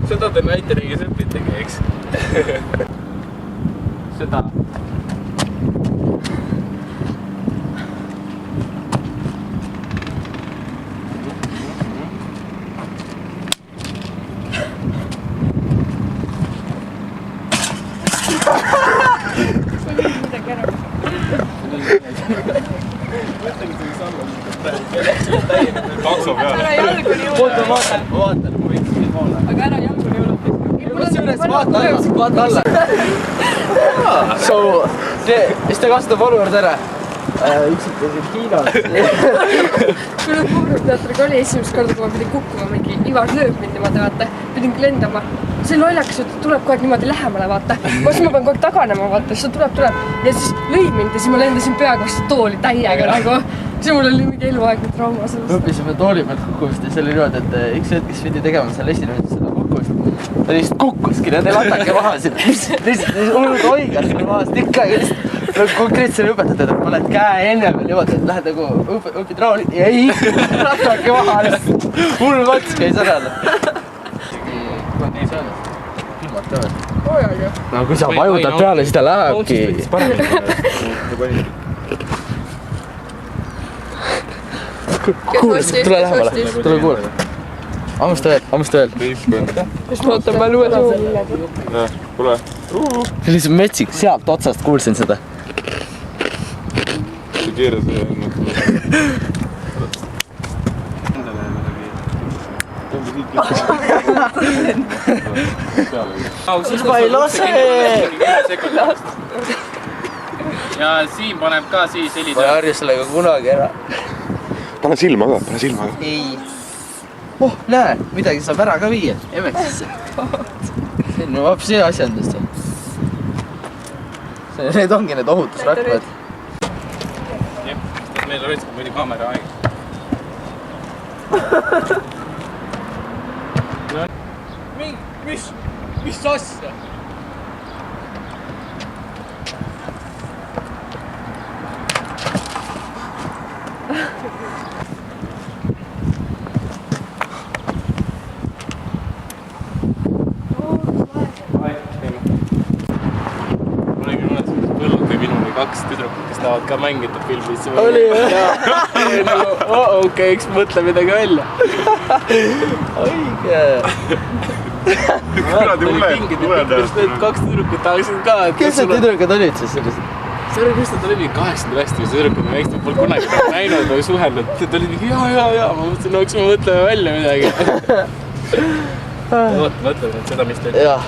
Seda te näiteringis õpitegi, eks? Seda. Takso peale. Ära jalguni jõuda. Vaatan. Aga ära jalguni jõuda. Vaata alla. So, siis te kasuta follower ära. Üksitasid Hiinas. Kui nüüd Puhvrteatriga oli esimest korda, kui ma pidin kukkuma, mingi Ivar lööb mind niimoodi, vaata. Pidin lendama. See lollakas, et tuleb kogu aeg niimoodi lähemale, vaata. Siis ma pean kogu aeg taganema, vaata. Siis tuleb. Ja siis lõi mind ja siis ma lendasin peaaegu vastu tooli täiega nagu. See mul oli mingi eluaegne trauma sellest. Õppisime tooli pealt kukkumist ja see oli niimoodi, et üks hetk, kes pidi tegema seal esinemist seda kukkumist. Ta lihtsalt kukkuski, nad ei latake maha siin. Lihtsalt hullud oigas selle maast ikka. Konkreetsele õpetajad, et paned käe enne veel niimoodi, et lähed nagu õpid rauli ja ei, latake maha lihtsalt. Hull vats käis ära. No kui sa vajutad peale, siis ta lähebki. Kuule, tule lähemale, tule kuule. Ammusta veel. Kas ma ootan, ma luues suhu. Kuule. See oli see metsik, sealt otsast kuulsin seda. See keeras ja Siis ma ei lase! Ja Siim paneb ka siis helida. Ma ei harju sellega kunagi ära. Pane silma ka. Ei. Oh, näe, midagi saab ära ka viia. Emeksisse. See on vapsi asjandest. Need ongi need ohutusrakkad. Meil on rõiskab mõni kaamera aeg. Mis asja? Kaks tüdrukut, kes tahavad ka mängida filmis. Oli jah? Okei, eks mõtle midagi välja. Õige. Kuradi uled. Kaks tüdrukut tahaksid ka. Kes need tüdrukad olid siis sellised? See oli vist, et oli 89 tüdrukut, ma ekstra pole kunagi näinud või suhelnud. Ta oli mingi jaa. Ma mõtlesin, no eks me mõtleme välja midagi. Mõtleme seda, mis teil. Jah.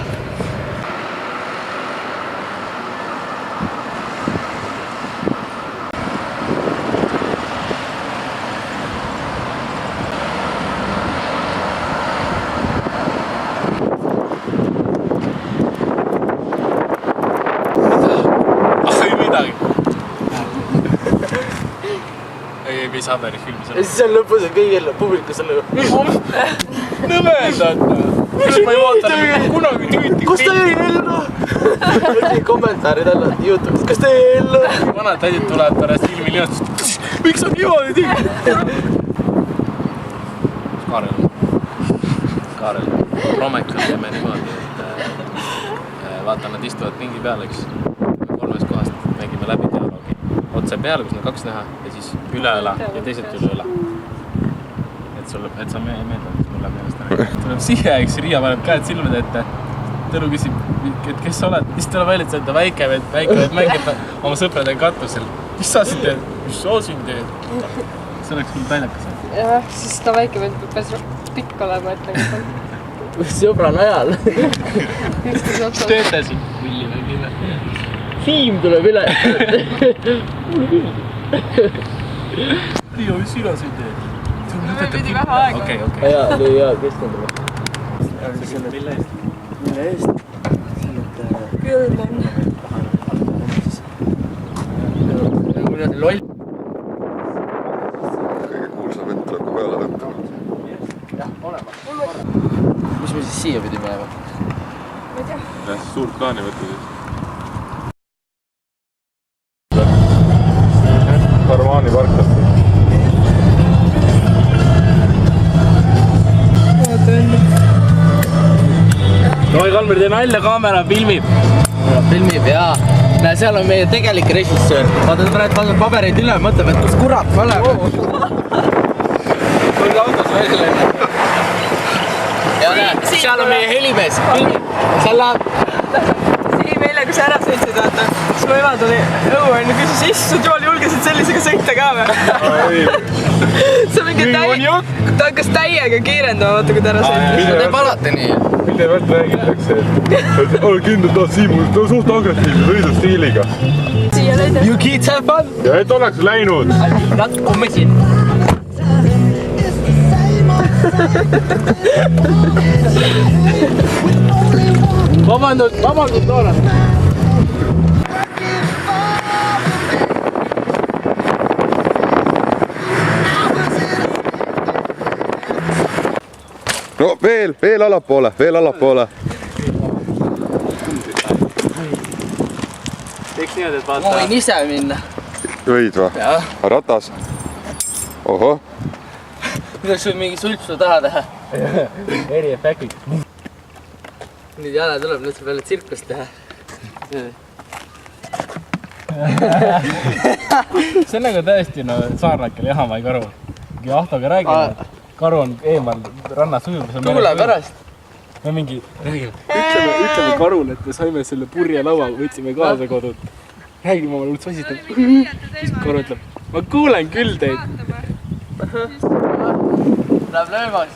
Ei saa päris filmi ja siis seal lõpus on kõigil publikus selle nõmedad. Miks ma ei vaata kunagi tüüti. Kus ta jäi ellu? Oli kommentaarid alla YouTube'is. Kas ta jäi ellu? Vanad tädid tulevad pärast filmi linastust. Miks on niimoodi tegi? Kaarel. Romekal teeme niimoodi, et vaata, nad istuvad pingi peal, eks. 3 kohast mängime läbi dialoogi. Otse peale, kus on 2 näha ja siis üle õla ja teiselt üle õla. Et sa meeldad, et mul läheb meelest ära. Tuleb siia, eks Riia paneb käed silmade ette. Tõru küsib, et kes sa oled? Siis tuleb välja, et sa oled väike mängib oma sõpradega katusel. Mis sa siin teed? Mis sa siin teed? See oleks küll naljakas. Jah, siis ta väike peab päris pikk olema, et nagu sõbran ajal. Mis teete siin? Villi või Ville? Siim tuleb üle. Riia, mis sina siin teed? me pidi vähe aega. Okei. Jaa, keskendame. Mille eest? Mille eest? Külm on. Loll. Kõige kuulsam vend tuleb ka peale võtta. Jah, olema. Mis me siis siia pidime jääma? Ma ei tea. Jah, suurt plaani võtta siis. Karvaani parkast. kaamera, tee nalja, kaamera filmib. Filmib jaa. Näe, seal on meie tegelik režissöör. Vaata, ta praegu paneb pabereid üle, mõtleb, et kus kurat me oleme. Tulge autos välja läinud. Ja näe, seal on meie helimees. Seal läheb. Siim eile, kui sa ära sõitsid, vaata, siis mu ema tuli õue enne küsis, issand jumal, julgesid sellisega sõita ka või? See mingi ta hakkas täiega kiirendama, vaata, kui ta ära sõitis. Ta teeb alati nii. pidevalt räägitakse, et ole kindel, ta Siimul, ta on suht agressiivne sõidustiiliga. Siia lõide. You kids have fun. ja et oleks läinud. Nad kummisid. Vabandust, Loora. No veel allapoole. Teeks niimoodi, et Ma vaata. võin ise minna. Võid või? Jah. Ratas. Ohoh. Kuidas sul mingi sulpsu taha teha? Eriefektid. Nüüd Jana tuleb, nüüd sa peale tsirkust teha. See on nagu tõesti saarnakel Jahamai karu. Ahtoga räägime, karu on eemal rannas ujumas. Tuule pärast. Me mingi räägime. Ütleme karule, et me saime selle purje laua, võtsime kaasa kodud. Räägime oma hullult sositanud. Siis karu ütleb, ma kuulen küll teid. Läheb löömaks.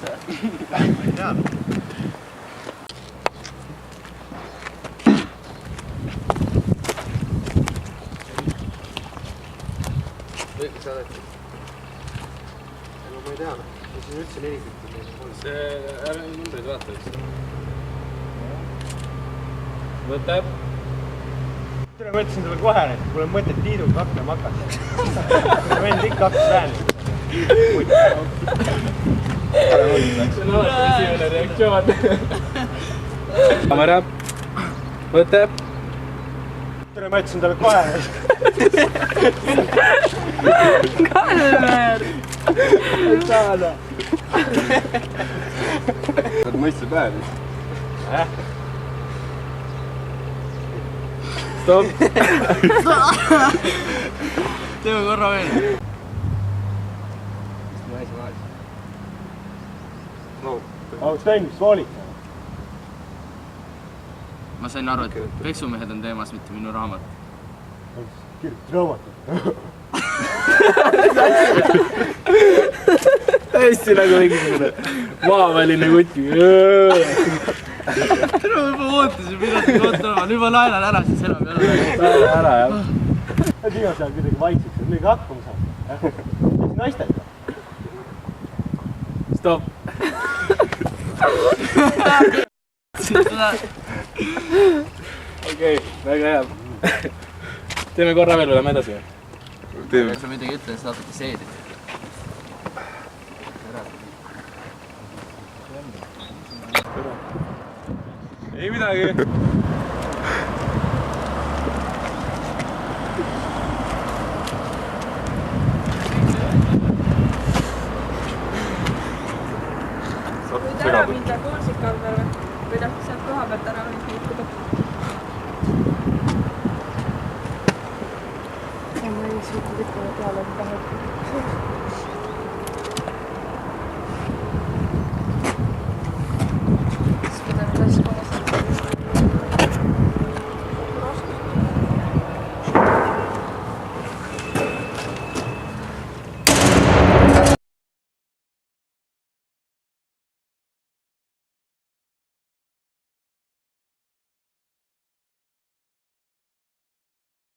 Ma ei tea, mis siin üldse nelikümmend. See ära numbreid vaata, eks. Võtab. Tere, ma ütlesin sulle kohe, et mul on mõtet tiiduga hakkama hakata. Ma võin ikka hakkas räänima. See on alati esimene reaktsioon. Kaamera. Võtab. Tere, ma ütlesin talle kohe. Saada. Nad mõistsid päev. Stop. Teeme korra veel. Oleks läinud voolik. Ma sain aru, et peksumehed on teemas, mitte minu raamat. Kirjutas raamatut. Hästi nagu mingisugune maaväline kuti. Tere, ma juba ootasin, millal te ootate olema. Nüüd ma naelan ära, siis enam ei ole. Ära jah. Nad viimasel ajal kuidagi vaikseks, et midagi hakkama saab. Siis naistega. Stop. Okei, väga hea. Teeme korra veel, oleme edasi. Kui sa midagi ütled, siis natuke seedid. Ei midagi. Võid ära minna Kuulsikal peale või noh, sealt koha pealt ära võid liikuda. Ja ma ei suutnud ikka peale taha.